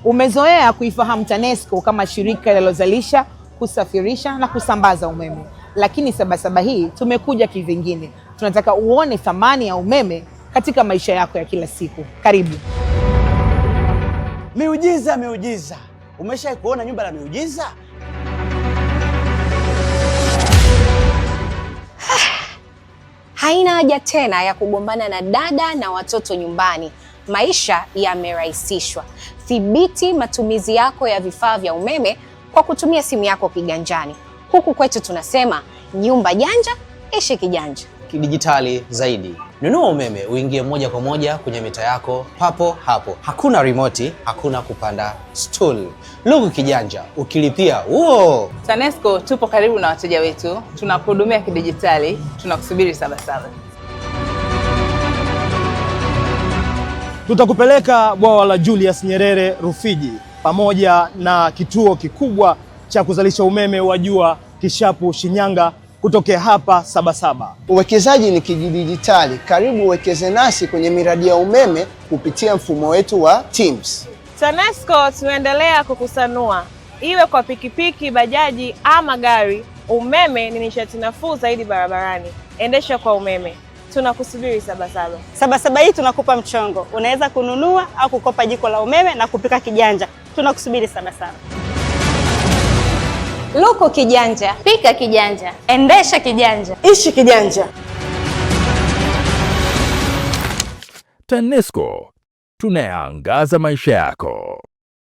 Umezoea kuifahamu TANESCO kama shirika linalozalisha, kusafirisha na kusambaza umeme. Lakini Sabasaba hii tumekuja kivingine. Tunataka uone thamani ya umeme katika maisha yako ya kila siku. Karibu. Miujiza, miujiza. Umeshawahi kuona nyumba la miujiza? Haina haja tena ya kugombana na dada na watoto nyumbani. Maisha yamerahisishwa. Thibiti matumizi yako ya vifaa vya umeme kwa kutumia simu yako kiganjani. Huku kwetu tunasema nyumba janja, ishi kijanja. Kidijitali zaidi. Nunua umeme uingie moja kwa moja kwenye mita yako papo hapo. Hakuna remote, hakuna kupanda stool. Lugu kijanja, ukilipia TANESCO tupo karibu na wateja wetu. Tunakuhudumia kidijitali. Tunakusubiri Sabasaba. Tutakupeleka bwawa la Julius Nyerere Rufiji pamoja na kituo kikubwa cha kuzalisha umeme wa jua Kishapu Shinyanga kutokea hapa Sabasaba. Uwekezaji ni kidijitali. Karibu uwekeze nasi kwenye miradi ya umeme kupitia mfumo wetu wa TIMS. TANESCO tunaendelea kukusanua. Iwe kwa pikipiki, bajaji ama gari, umeme ni nishati nafuu zaidi barabarani. Endesha kwa umeme. Tunakusubiri Sabasaba. Sabasaba hii tunakupa mchongo. Unaweza kununua au kukopa jiko la umeme na kupika kijanja. Tunakusubiri Sabasaba. Luku kijanja, pika kijanja, endesha kijanja, ishi kijanja. TANESCO, tunayaangaza maisha yako.